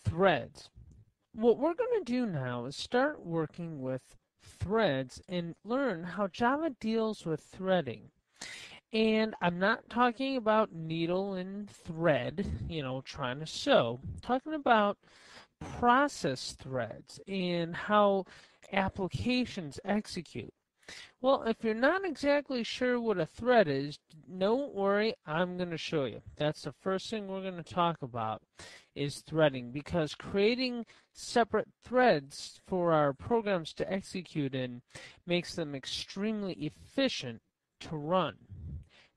threads. What we're going to do now is start working with threads and learn how Java deals with threading. And I'm not talking about needle and thread, trying to sew. I'm talking about process threads and how applications execute. Well, if you're not exactly sure what a thread is, don't worry, I'm going to show you. That's the first thing we're going to talk about is threading, because creating separate threads for our programs to execute in makes them extremely efficient to run.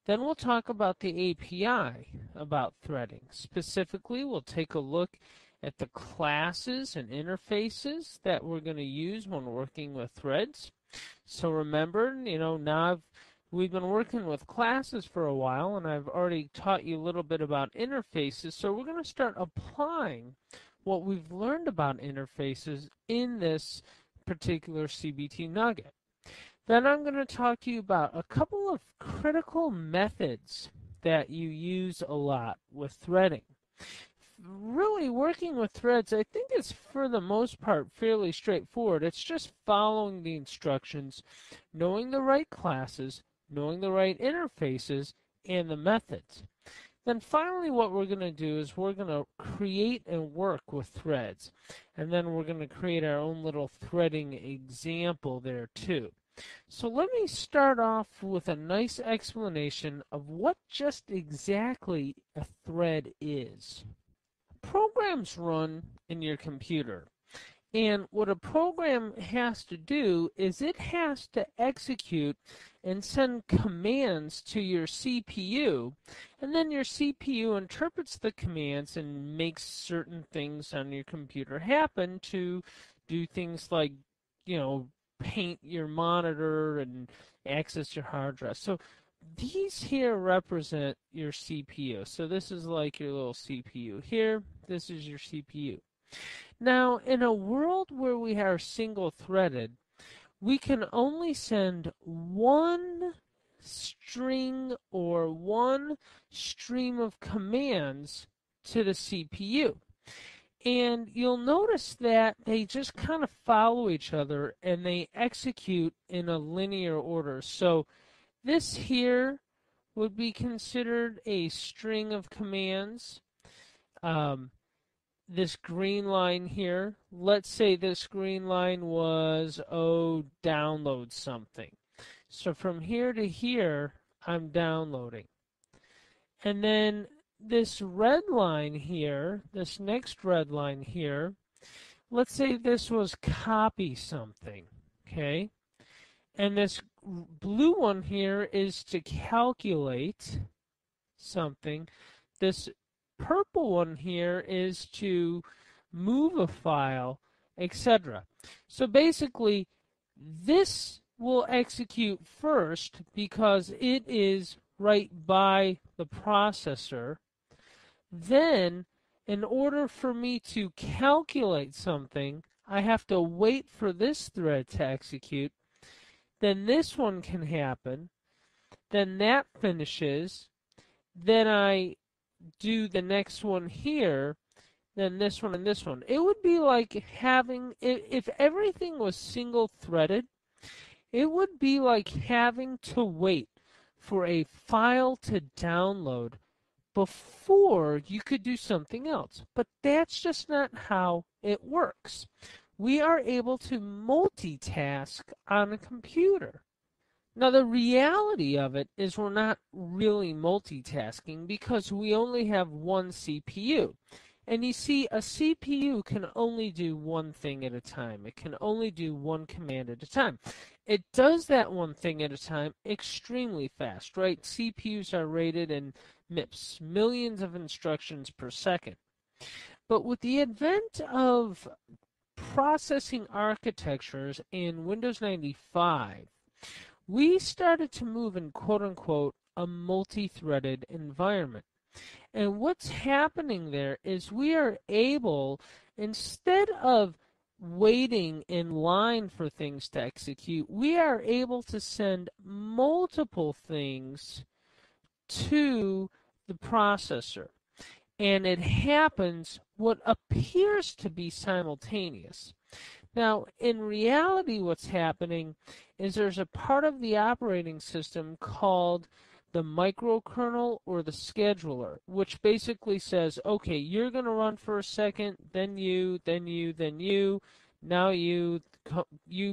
Then we'll talk about the API about threading. Specifically, we'll take a look at the classes and interfaces that we're going to use when working with threads. So remember, we've been working with classes for a while, and I've already taught you a little bit about interfaces. So we're going to start applying what we've learned about interfaces in this particular CBT nugget. Then I'm going to talk to you about a couple of critical methods that you use a lot with threading. Really, working with threads, I think is for the most part fairly straightforward. It's just following the instructions, knowing the right classes, knowing the right interfaces, and the methods. Then finally what we're going to do is we're going to create and work with threads. And then we're going to create our own little threading example there too. So let me start off with a nice explanation of what just exactly a thread is. Programs run in your computer, and what a program has to do is it has to execute and send commands to your CPU, and then your CPU interprets the commands and makes certain things on your computer happen to do things like, paint your monitor and access your hard drive. So these here represent your CPU. So this is like your little CPU here. This is your CPU. Now, in a world where we are single-threaded, we can only send one string or one stream of commands to the CPU. And you'll notice that they just kind of follow each other and they execute in a linear order. So this here would be considered a string of commands. This green line here, let's say this green line was, download something. So from here to here, I'm downloading. And then this red line here, this next red line here, let's say this was copy something, okay? And this blue one here is to calculate something. This purple one here is to move a file, etc. So basically, this will execute first because it is right by the processor. Then, in order for me to calculate something, I have to wait for this thread to execute. Then this one can happen. Then that finishes. Then I do the next one here. Then this one and this one. It would be like having, if everything was single-threaded, it would be like having to wait for a file to download before you could do something else. But that's just not how it works. We are able to multitask on a computer. Now, the reality of it is we're not really multitasking because we only have one CPU. And you see, a CPU can only do one thing at a time. It can only do one command at a time. It does that one thing at a time extremely fast, right? CPUs are rated in MIPS, millions of instructions per second. But with the advent of processing architectures in Windows 95, we started to move in quote-unquote a multi-threaded environment. And what's happening there is we are able, instead of waiting in line for things to execute, we are able to send multiple things to the processor. and it happens what appears to be simultaneous. Now, in reality, what's happening is there's a part of the operating system called the microkernel or the scheduler, which basically says, okay, you're going to run for a second, then you, then you, then you, now you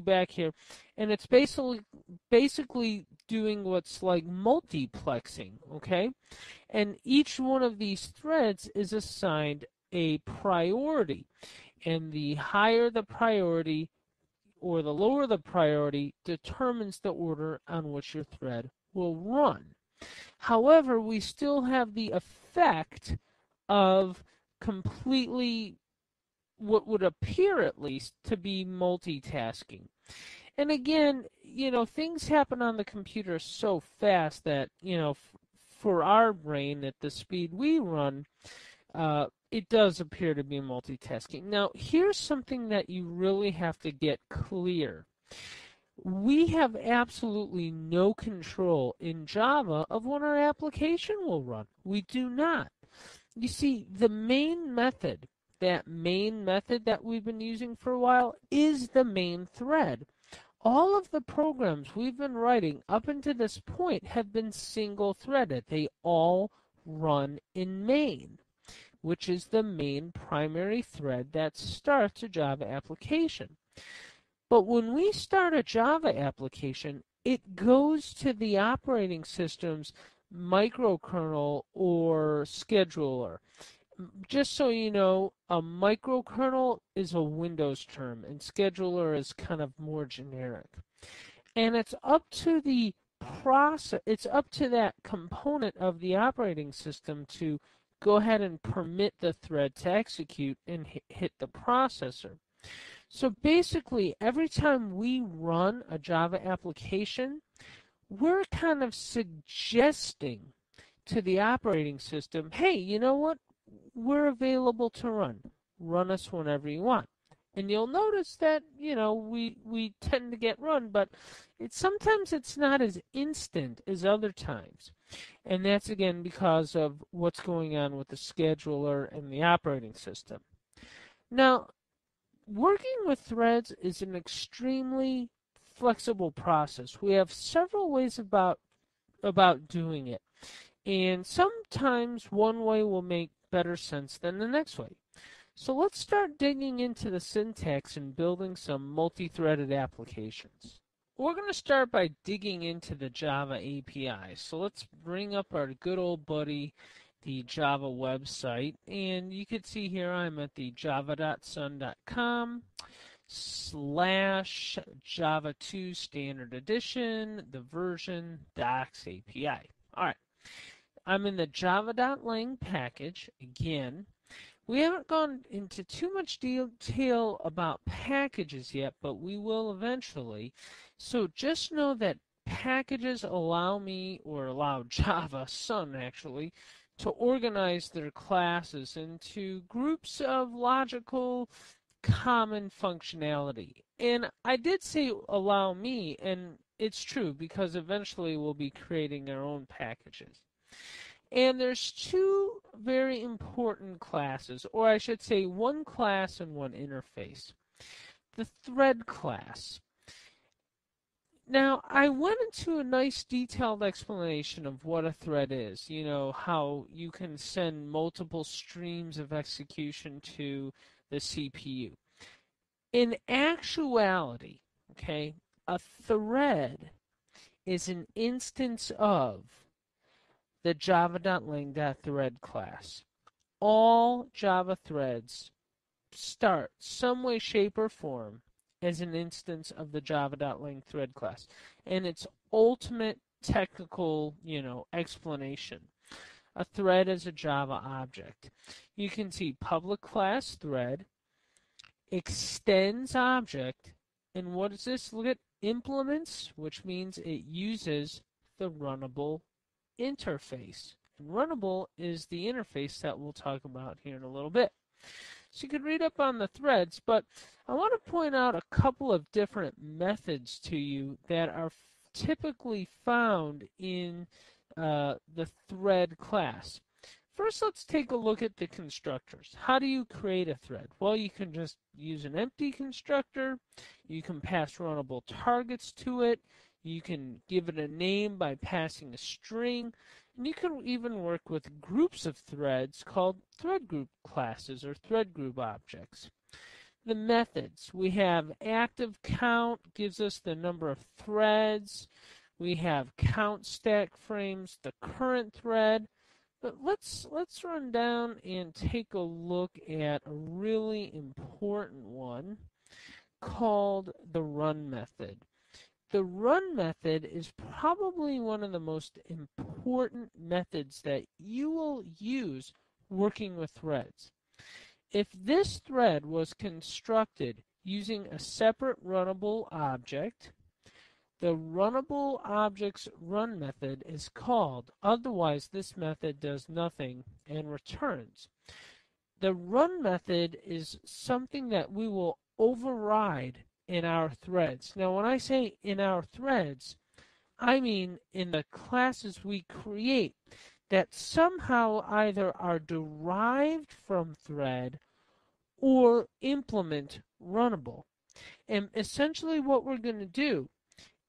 back here. And it's basically doing what's like multiplexing, okay? And each one of these threads is assigned a priority. And the higher the priority or the lower the priority determines the order on which your thread will run. However, we still have the effect of completely what would appear at least to be multitasking. And again, things happen on the computer so fast that, for our brain at the speed we run, it does appear to be multitasking. Now, here's something that you really have to get clear. We have absolutely no control in Java of when our application will run. We do not. You see, the main method, that main method that we've been using for a while, is the main thread. All of the programs we've been writing up until this point have been single-threaded. They all run in main, which is the main primary thread that starts a Java application. But when we start a Java application, it goes to the operating system's microkernel or scheduler. Just so you know, a microkernel is a Windows term, and scheduler is kind of more generic. And it's up to the process, it's up to that component of the operating system to go ahead and permit the thread to execute and hit the processor. So basically, every time we run a Java application, we're kind of suggesting to the operating system, hey, you know what? We're available to run. Run us whenever you want. And you'll notice that, we tend to get run, but sometimes it's not as instant as other times. And that's, again, because of what's going on with the scheduler and the operating system. Now, working with threads is an extremely flexible process. We have several ways about doing it. And sometimes one way will make better sense than the next way. So let's start digging into the syntax and building some multi-threaded applications. We're going to start by digging into the Java API. So let's bring up our good old buddy, the Java website. And you can see here I'm at the java.sun.com/Java 2 Standard Edition, the version docs API. All right. I'm in the java.lang package. Again, we haven't gone into too much detail about packages yet, but we will eventually. So just know that packages allow me, or allow Java, Sun actually, to organize their classes into groups of logical common functionality. And I did say allow me, and it's true because eventually we'll be creating our own packages. And there's two very important classes, or I should say one class and one interface. The thread class. Now, I went into a nice detailed explanation of what a thread is. How you can send multiple streams of execution to the CPU. In actuality, okay, a thread is an instance of the java.lang.thread class. All Java threads start some way, shape, or form as an instance of the java.lang thread class. And its ultimate technical, explanation. A thread is a Java object. You can see public class thread, extends object, and what is this? Look at implements, which means it uses the runnable interface. And runnable is the interface that we'll talk about here in a little bit. So you can read up on the threads, but I want to point out a couple of different methods to you that are typically found in the thread class. First, let's take a look at the constructors. How do you create a thread? Well, you can just use an empty constructor. You can pass runnable targets to it. You can give it a name by passing a string. And you can even work with groups of threads called thread group classes or thread group objects. The methods. We have active count, gives us the number of threads. We have count stack frames, the current thread. But let's run down and take a look at a really important one called the run method. The run method is probably one of the most important methods that you will use working with threads. If this thread was constructed using a separate runnable object, the runnable object's run method is called. Otherwise, this method does nothing and returns. The run method is something that we will override in our threads. Now, when I say in our threads, I mean in the classes we create that somehow either are derived from thread or implement runnable. And essentially what we're going to do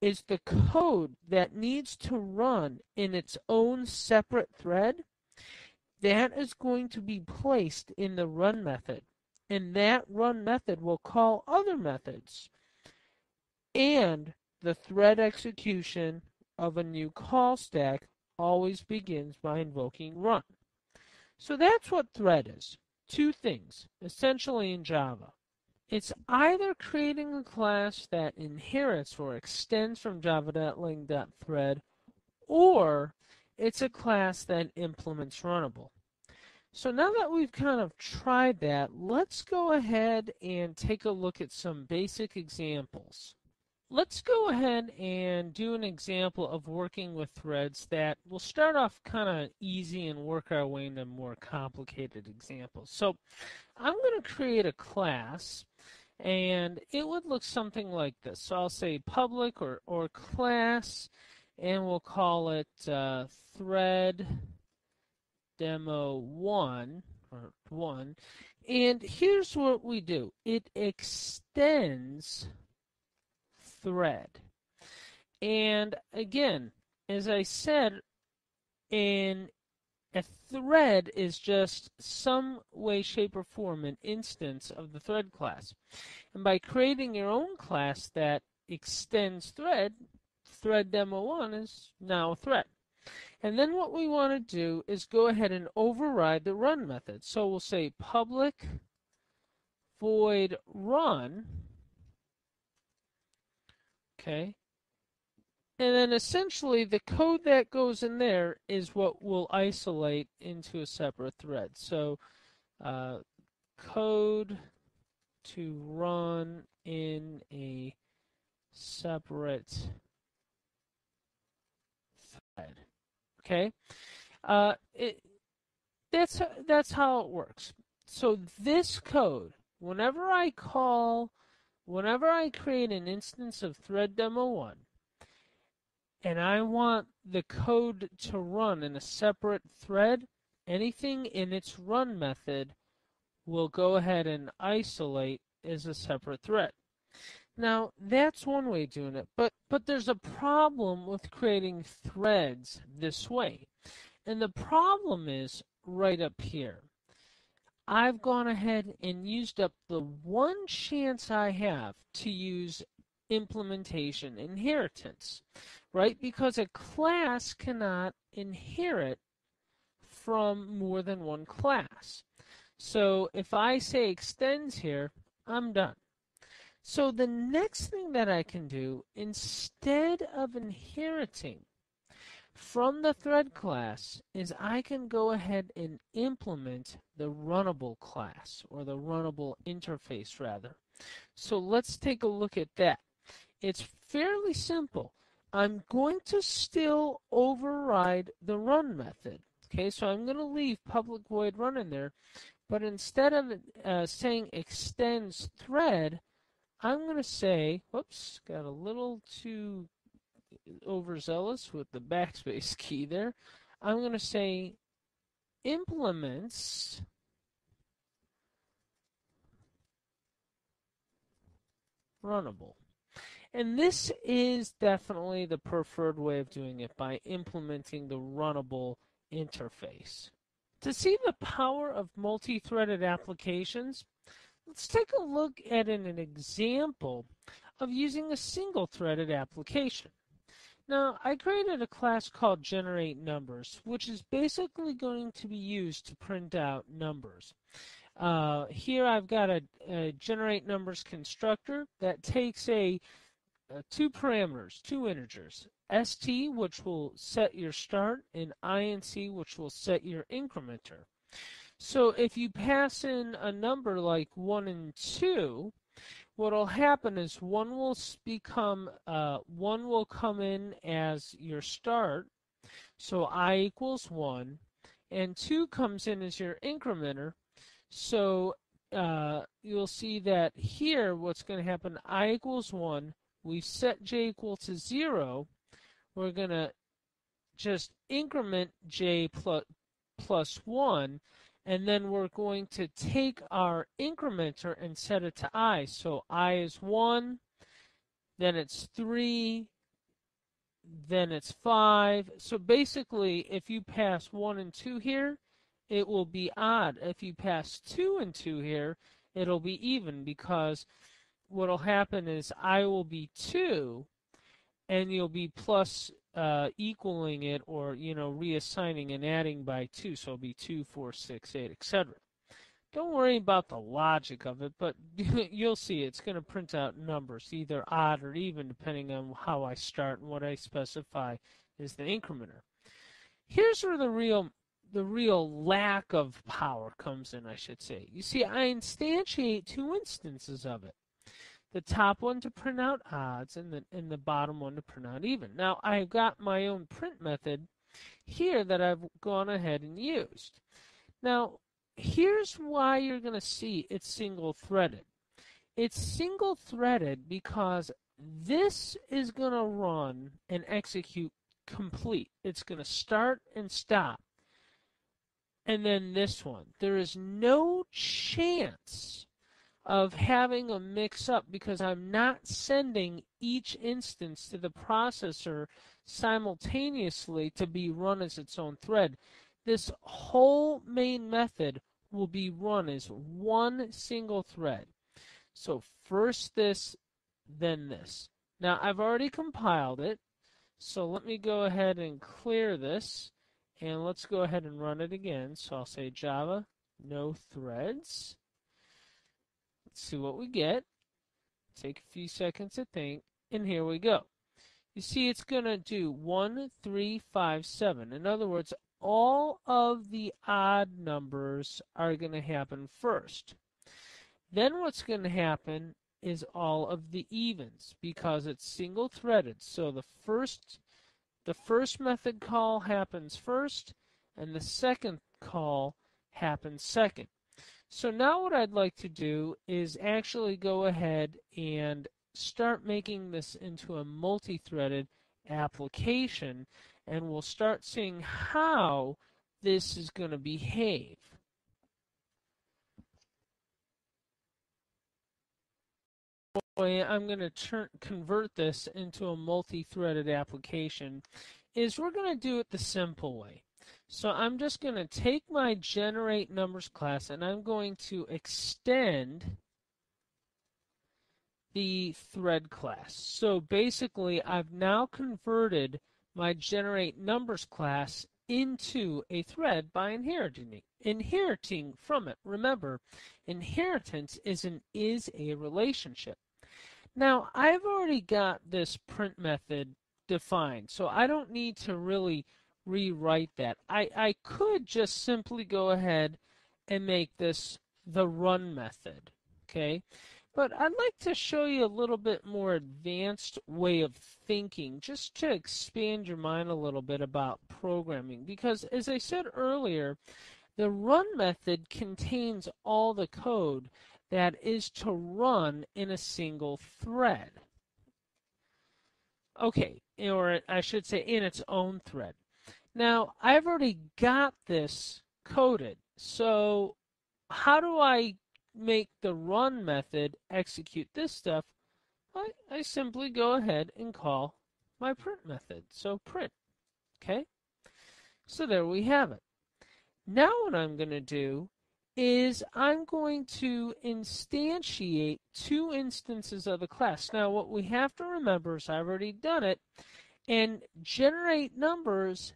is the code that needs to run in its own separate thread, that is going to be placed in the run method. And that run method will call other methods. And the thread execution of a new call stack always begins by invoking run. So that's what thread is. Two things, essentially in Java. It's either creating a class that inherits or extends from java.lang.thread, or it's a class that implements runnable. So now that we've kind of tried that, let's go ahead and take a look at some basic examples. Let's go ahead and do an example of working with threads that will start off kind of easy and work our way into more complicated examples. So I'm going to create a class, and it would look something like this. So I'll say public or class, and we'll call it thread demo 1 or 1. And here's what we do. It extends thread. And again, as I said, a thread is just some way, shape, or form an instance of the thread class. And by creating your own class that extends thread, thread demo 1 is now a thread. And then what we want to do is go ahead and override the run method. So we'll say public void run. Okay. And then essentially the code that goes in there is what we'll isolate into a separate thread. So code to run in a separate thread. Okay. That's how it works. So this code, whenever I create an instance of thread demo 1, and I want the code to run in a separate thread, anything in its run method will go ahead and isolate as a separate thread. Now, that's one way of doing it, but there's a problem with creating threads this way. And the problem is right up here. I've gone ahead and used up the one chance I have to use implementation inheritance, right? Because a class cannot inherit from more than one class. So if I say extends here, I'm done. So the next thing that I can do, instead of inheriting from the thread class, is I can go ahead and implement the runnable class, or the runnable interface rather. So let's take a look at that. It's fairly simple. I'm going to still override the run method. Okay, so I'm going to leave public void run in there, but instead of saying extends thread, I'm going to say, whoops, got a little too overzealous with the backspace key there. I'm going to say implements runnable. And this is definitely the preferred way of doing it, by implementing the runnable interface. To see the power of multi-threaded applications, let's take a look at an example of using a single-threaded application. Now, I created a class called Generate Numbers, which is basically going to be used to print out numbers. Here I've got a Generate Numbers constructor that takes two parameters, two integers, st, which will set your start, and inc, which will set your incrementer. So if you pass in a number like 1 and 2, what will happen is 1 will come in as your start, so I equals 1, and 2 comes in as your incrementer. So you'll see that here what's going to happen, I equals 1, we set j equal to 0, we're going to just increment j plus 1, and then we're going to take our incrementer and set it to I. So I is 1, then it's 3, then it's 5. So basically, if you pass 1 and 2 here, it will be odd. If you pass 2 and 2 here, it'll be even, because what will happen is I will be 2, and you'll be plus equaling it, or reassigning and adding by 2, so it'll be 2, 4, 6, 8, etc. Don't worry about the logic of it, but you'll see it's going to print out numbers, either odd or even, depending on how I start and what I specify is the incrementer. Here's where the real lack of power comes in, I should say. You see, I instantiate two instances of it. The top one to print out odds, and the bottom one to print out even. Now, I've got my own print method here that I've gone ahead and used. Now, here's why you're going to see it's single-threaded. It's single-threaded because this is going to run and execute complete. It's going to start and stop. And then this one. There is no chance of having a mix-up, because I'm not sending each instance to the processor simultaneously to be run as its own thread. This whole main method will be run as one single thread. So first this, then this. Now I've already compiled it, so let me go ahead and clear this, and let's go ahead and run it again. So I'll say Java no threads. Let's see what we get. Take a few seconds to think, and here we go. You see, it's going to do 1, 3, 5, 7. In other words, all of the odd numbers are going to happen first. Then what's going to happen is all of the evens, because it's single-threaded. So the first method call happens first, and the second call happens second. So now what I'd like to do is actually go ahead and start making this into a multi-threaded application, and we'll start seeing how this is going to behave. The way I'm going to convert this into a multi-threaded application is we're going to do it the simple way. So I'm just going to take my Generate Numbers class, and I'm going to extend the thread class. So basically, I've now converted my Generate Numbers class into a thread by inheriting from it. Remember, inheritance is a relationship. Now, I've already got this print method defined, so I don't need to really rewrite that. I could just simply go ahead and make this the run method, okay? But I'd like to show you a little bit more advanced way of thinking, just to expand your mind a little bit about programming, because as I said earlier, the run method contains all the code that is to run in a single thread. Okay, or I should say in its own thread. Now, I've already got this coded. So how do I make the run method execute this stuff? I simply go ahead and call my print method. So print, okay? So there we have it. Now what I'm going to do is I'm going to instantiate two instances of the class. Now what we have to remember is I've already done it, and generate numbers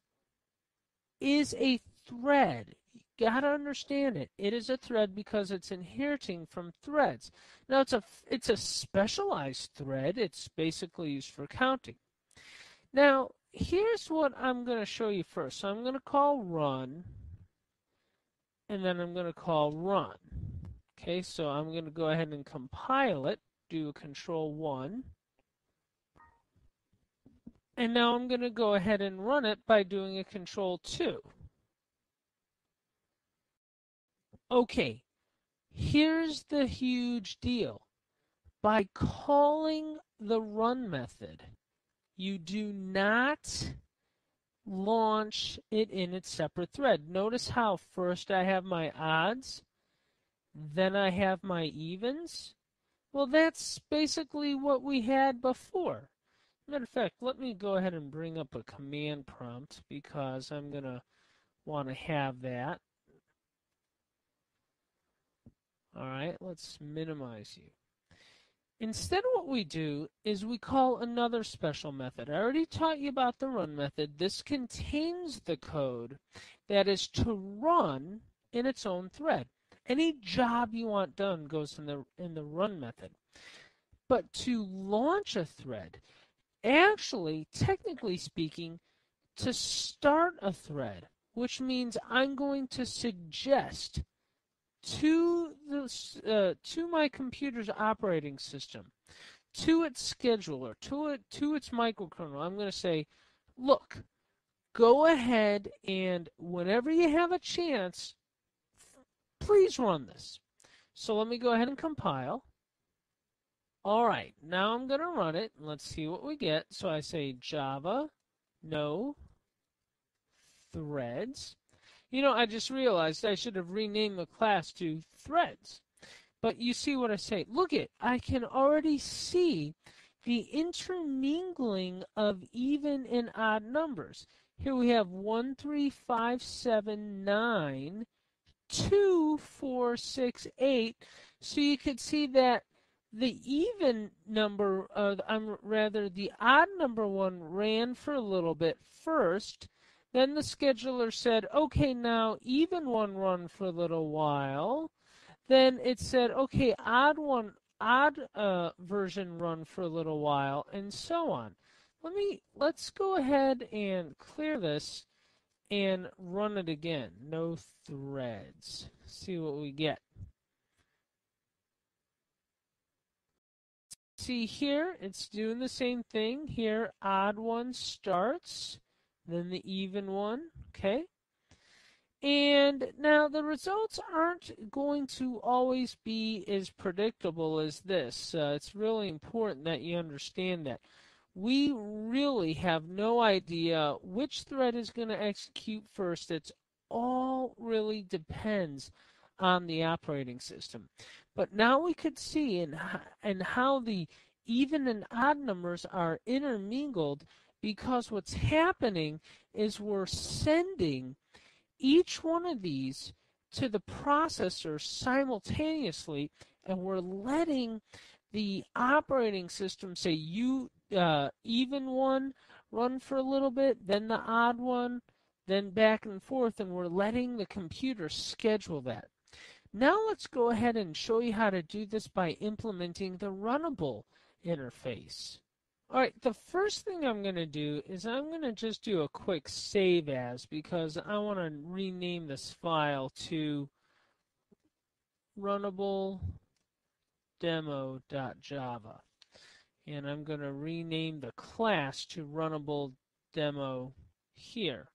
is a thread. You got to understand it. It is a thread because it's inheriting from threads. Now it's a specialized thread. It's basically used for counting. Now here's what I'm going to show you first. So I'm going to call run, and then I'm going to call run. Okay, so I'm going to go ahead and compile it, do Control 1. And now I'm going to go ahead and run it by doing a Control 2. Okay, here's the huge deal. By calling the run method, you do not launch it in its separate thread. Notice how first I have my odds, then I have my evens. Well, that's basically what we had before. Matter of fact, let me go ahead and bring up a command prompt because I'm going to want to have that. All right, let's minimize you. Instead, what we do is we call another special method. I already taught you about the run method. This contains the code that is to run in its own thread. Any job you want done goes in the run method. But to launch a thread, actually, technically speaking, to start a thread, which means I'm going to suggest to my computer's operating system, to its scheduler, to its microkernel, I'm going to say, look, go ahead and whenever you have a chance, please run this. So let me go ahead and compile. All right, now I'm going to run it. Let's see what we get. So I say Java, no threads. You know, I just realized I should have renamed the class to threads. But you see what I say. Look it, I can already see the intermingling of even and odd numbers. Here we have 1, 3, 5, 7, 9, 2, 4, 6, 8. So you could see that the even number, rather the odd number one ran for a little bit first. Then the scheduler said, okay, now even one run for a little while. Then it said, okay, odd version run for a little while, and so on. Let's go ahead and clear this and run it again. No threads. See what we get. See here, it's doing the same thing. Here, odd one starts, then the even one, okay? And now the results aren't going to always be as predictable as this. It's really important that you understand that. We really have no idea which thread is going to execute first. It's all really depends on the operating system. But now we could see in how the even and odd numbers are intermingled, because what's happening is we're sending each one of these to the processor simultaneously, and we're letting the operating system say even one run for a little bit, then the odd one, then back and forth, and we're letting the computer schedule that. Now let's go ahead and show you how to do this by implementing the runnable interface. All right, the first thing I'm going to do is I'm going to just do a quick save as, because I want to rename this file to runnabledemo.java. And I'm going to rename the class to runnabledemo here.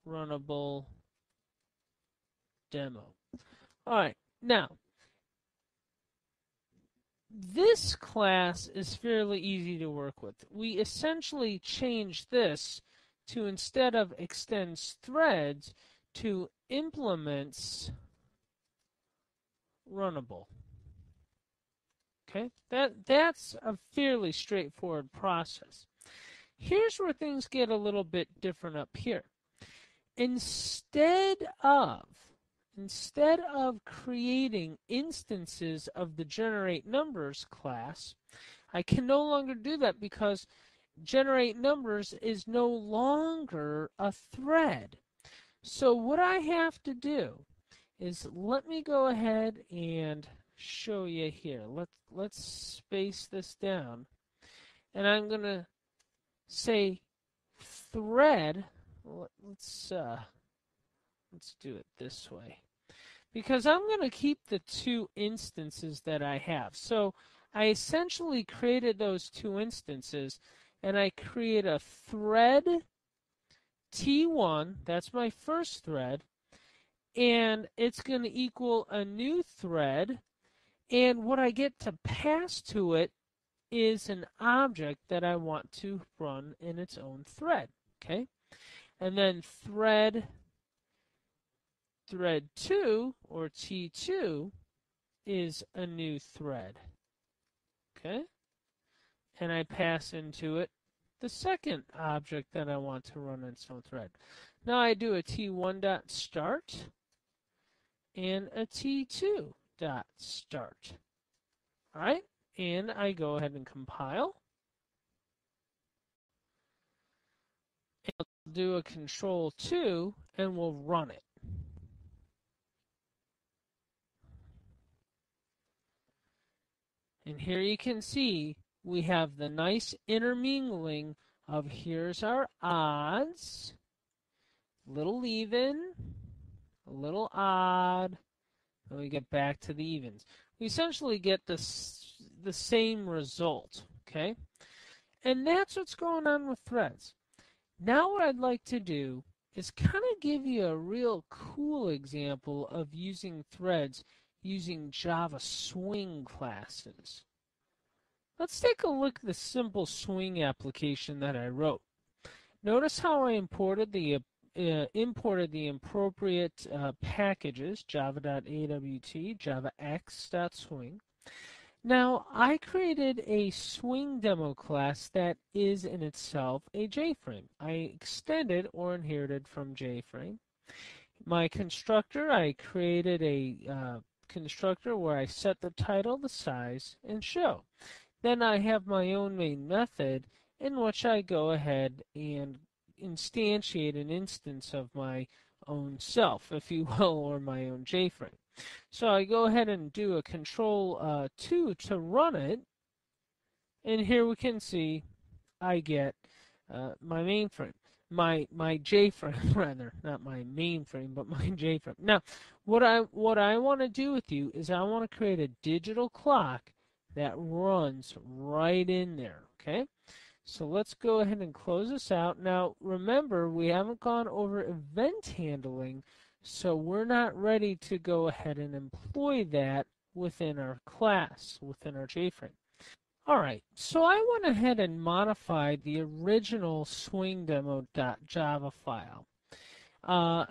Runnable demo. All right, now this class is fairly easy to work with. We essentially changed this to, instead of extends threads, to implements runnable. Okay, that's a fairly straightforward process. Here's where things get a little bit different up here. Instead of creating instances of the generate numbers class, I can no longer do that because generate numbers is no longer a thread. So what I have to do is let me go ahead and show you here. Let's space this down. And I'm going to say thread. Let's do it this way. Because I'm going to keep the two instances that I have. So I essentially created those two instances, and I create a thread T1, that's my first thread, and it's going to equal a new thread, and what I get to pass to it is an object that I want to run in its own thread, okay? And then thread 2, or T2, is a new thread, okay? And I pass into it the second object that I want to run in its own thread. Now I do a T1.start and a T2.start. All right, and I go ahead and compile. And I'll do a Control 2 and we'll run it. And here you can see we have the nice intermingling of here's our odds, little even, a little odd, and we get back to the evens. We essentially get the same result, okay? And that's what's going on with threads. Now what I'd like to do is kind of give you a real cool example of using threads using Java swing classes. Let's take a look at the simple swing application that I wrote. Notice how I imported the appropriate packages, java.awt, javax.swing. Now, I created a swing demo class that is in itself a JFrame. I extended or inherited from JFrame. My constructor, I created a constructor where I set the title, the size, and show. Then I have my own main method in which I go ahead and instantiate an instance of my own self, if you will, or my own JFrame. So I go ahead and do a Control 2 to run it, and here we can see I get my mainframe, my JFrame rather, not my mainframe, but my JFrame. Now, what I want to do with you is I want to create a digital clock that runs right in there, okay? So let's go ahead and close this out. Now, remember, we haven't gone over event handling, so we're not ready to go ahead and employ that within our class, within our JFrame. All right, so I went ahead and modified the original swingdemo.java file.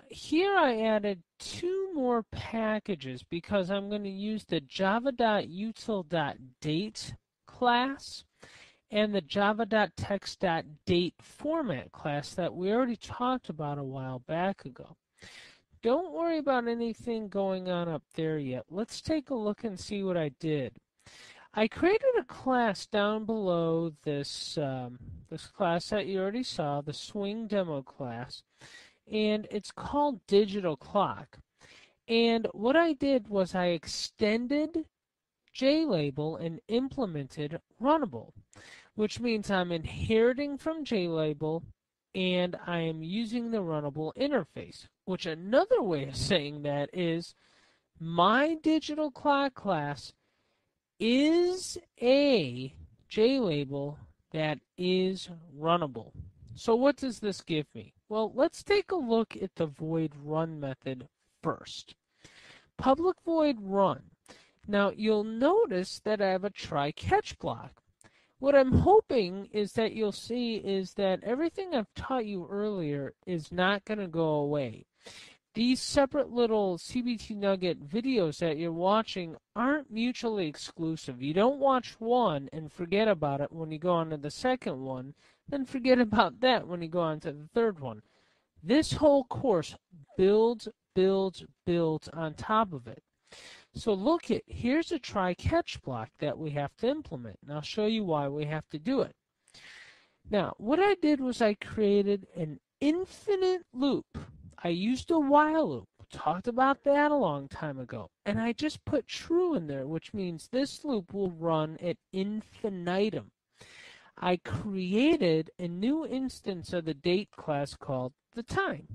Here I added two more packages because I'm going to use the java.util.date class and the java.text.date format class that we already talked about a while back ago. Don't worry about anything going on up there yet. Let's take a look and see what I did. I created a class down below this, this class that you already saw, the swing demo class, and it's called digital clock. And what I did was I extended JLabel and implemented runnable, which means I'm inheriting from JLabel and I am using the runnable interface, which another way of saying that is my digital clock class is a JLabel that is runnable. So what does this give me? Well, let's take a look at the void run method first. Public void run. Now you'll notice that I have a try-catch block. What I'm hoping is that you'll see is that everything I've taught you earlier is not going to go away. these separate little CBT Nugget videos that you're watching aren't mutually exclusive. You don't watch one and forget about it when you go on to the second one, then forget about that when you go on to the third one. This whole course builds, builds, builds on top of it. So look at, here's a try-catch block that we have to implement, and I'll show you why we have to do it. Now, what I did was I created an infinite loop. I used a while loop. Talked about that a long time ago. And I just put true in there, which means this loop will run at infinitum. I created a new instance of the date class called the time.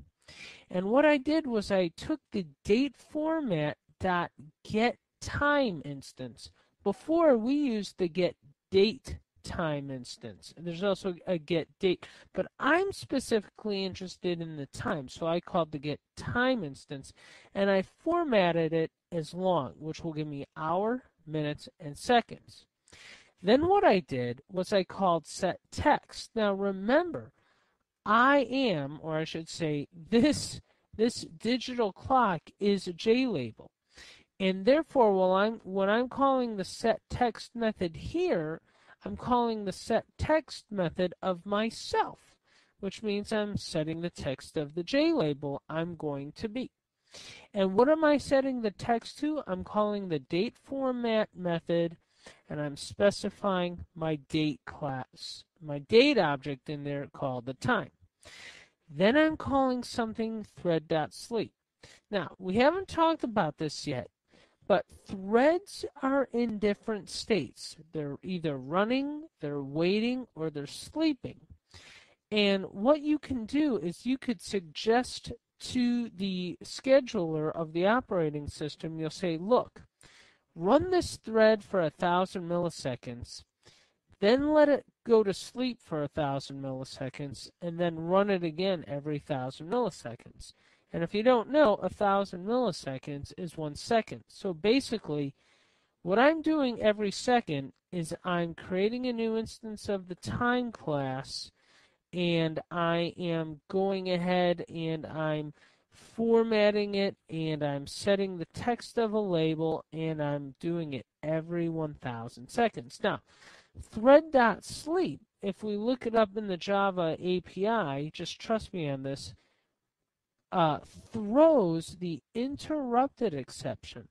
And what I did was I took the date format dot get time instance. Before we used the get date time instance. There's also a get date, but I'm specifically interested in the time, so I called the get time instance, and I formatted it as long, which will give me hour, minutes, and seconds. Then what I did was I called set text. Now remember, I am, or I should say, this digital clock is a JLabel. And therefore, when I'm calling the set text method here, I'm calling the set text method of myself, which means I'm setting the text of the JLabel I'm going to be. And what am I setting the text to? I'm calling the date format method, and I'm specifying my date class, my date object in there called the time. Then I'm calling something thread.sleep. Now, we haven't talked about this yet, but threads are in different states. They're either running, they're waiting, or they're sleeping. And what you can do is you could suggest to the scheduler of the operating system, you'll say, look, run this thread for 1,000 milliseconds, then let it go to sleep for 1,000 milliseconds, and then run it again every 1,000 milliseconds. And if you don't know, 1,000 milliseconds is 1 second. So basically, what I'm doing every second is I'm creating a new instance of the time class, and I am going ahead and I'm formatting it, and I'm setting the text of a label, and I'm doing it every 1,000 seconds. Now, thread.sleep, if we look it up in the Java API, just trust me on this, throws the interrupted exception.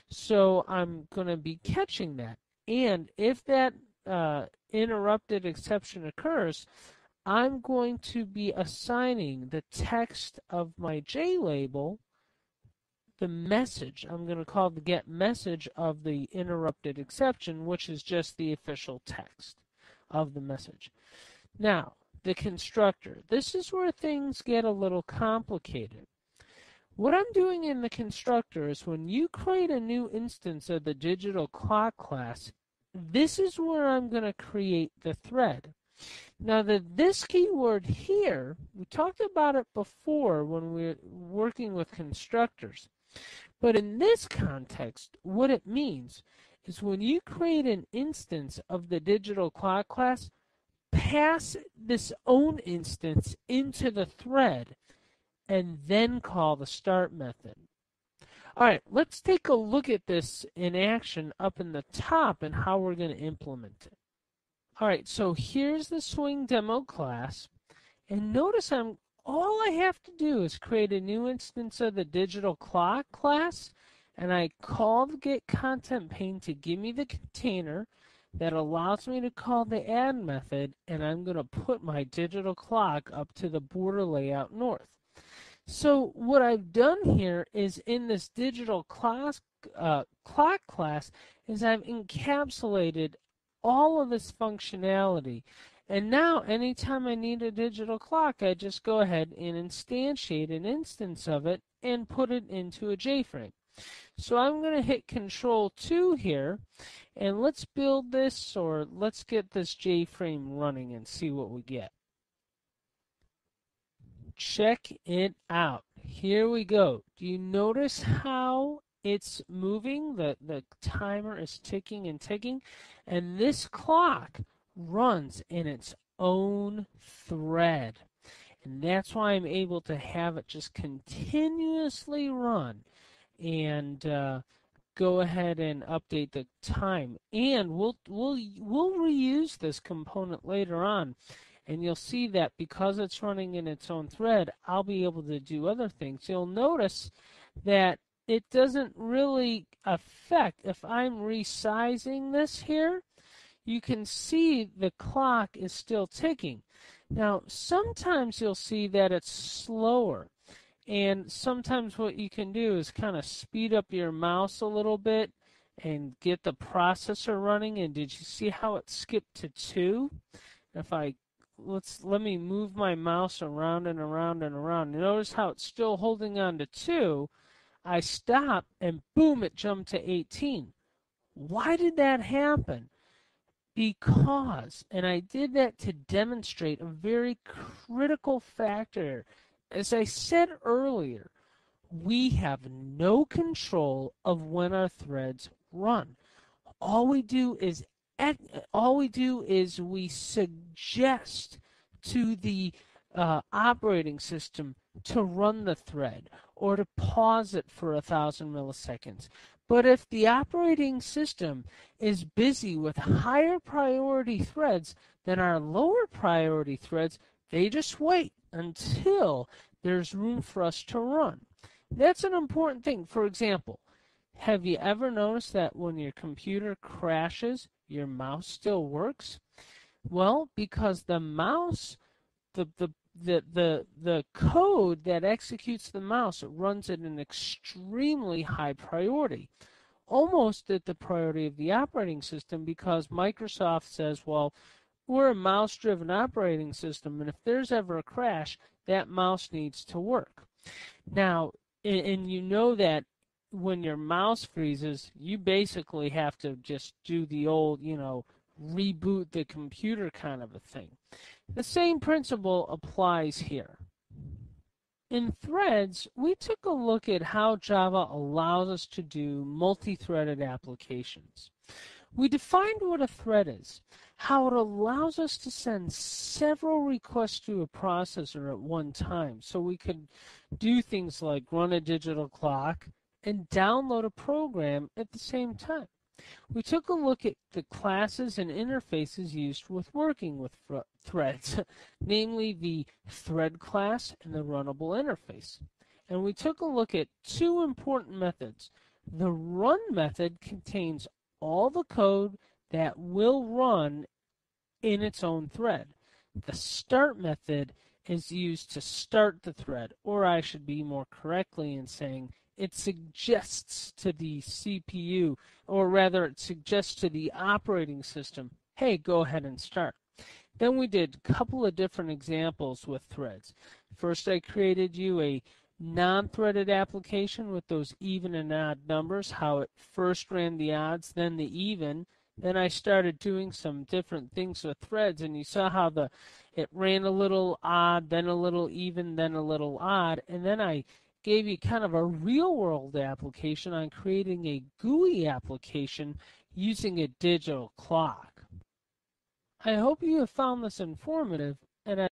So I'm going to be catching that. And if that interrupted exception occurs, I'm going to be assigning the text of my JLabel, the message. I'm going to call the get message of the interrupted exception, which is just the official text of the message. Now, the constructor. This is where things get a little complicated. What I'm doing in the constructor is when you create a new instance of the digital clock class, this is where I'm going to create the thread. Now, this keyword here, we talked about it before when we were working with constructors. But in this context, what it means is when you create an instance of the digital clock class, pass this own instance into the thread and then call the start method. All right, let's take a look at this in action up in the top and how we're going to implement it. All right, so here's the swing demo class, and notice all I have to do is create a new instance of the digital clock class, and I call the get content pane to give me the container that allows me to call the add method, and I'm going to put my digital clock up to the border layout north. So what I've done here is in this digital clock class is I've encapsulated all of this functionality. And now anytime I need a digital clock, I just go ahead and instantiate an instance of it and put it into a JFrame. So I'm going to hit Control 2 here, and let's build this, or let's get this JFrame running and see what we get. Check it out. Here we go. Do you notice how it's moving? The timer is ticking and ticking, and this clock runs in its own thread. And that's why I'm able to have it just continuously run and go ahead and update the time. And we'll reuse this component later on. And you'll see that because it's running in its own thread, I'll be able to do other things. You'll notice that it doesn't really affect, if I'm resizing this here, you can see the clock is still ticking. Now, sometimes you'll see that it's slower. And sometimes what you can do is kind of speed up your mouse a little bit and get the processor running. And did you see how it skipped to 2? If I let me move my mouse around and around and around. Notice how it's still holding on to 2. I stop and boom, it jumped to 18. Why did that happen? Because, and I did that to demonstrate a very critical factor. As I said earlier, we have no control of when our threads run. All we do is we suggest to the operating system to run the thread or to pause it for 1,000 milliseconds. But if the operating system is busy with higher priority threads than our lower priority threads, they just wait until there's room for us to run. That's an important thing. For example, have you ever noticed that when your computer crashes, your mouse still works? Well, because the mouse, the code that executes the mouse runs at an extremely high priority, almost at the priority of the operating system, because Microsoft says, well, we're a mouse-driven operating system, and if there's ever a crash, that mouse needs to work. Now, and you know that when your mouse freezes, you basically have to just do the old, reboot the computer kind of a thing. The same principle applies here. In threads, we took a look at how Java allows us to do multi-threaded applications. We defined what a thread is, how it allows us to send several requests to a processor at one time, so we could do things like run a digital clock and download a program at the same time. We took a look at the classes and interfaces used with working with threads, namely the thread class and the runnable interface. And we took a look at two important methods. The run method contains all the code that will run in its own thread. The start method is used to start the thread, or I should be more correctly in saying it suggests to the CPU, or rather it suggests to the operating system, hey, go ahead and start. Then we did a couple of different examples with threads. First, I created you a non-threaded application with those even and odd numbers, how it first ran the odds, then the even. Then I started doing some different things with threads, and you saw how it ran a little odd, then a little even, then a little odd, and then I gave you kind of a real-world application on creating a GUI application using a digital clock. I hope you have found this informative, and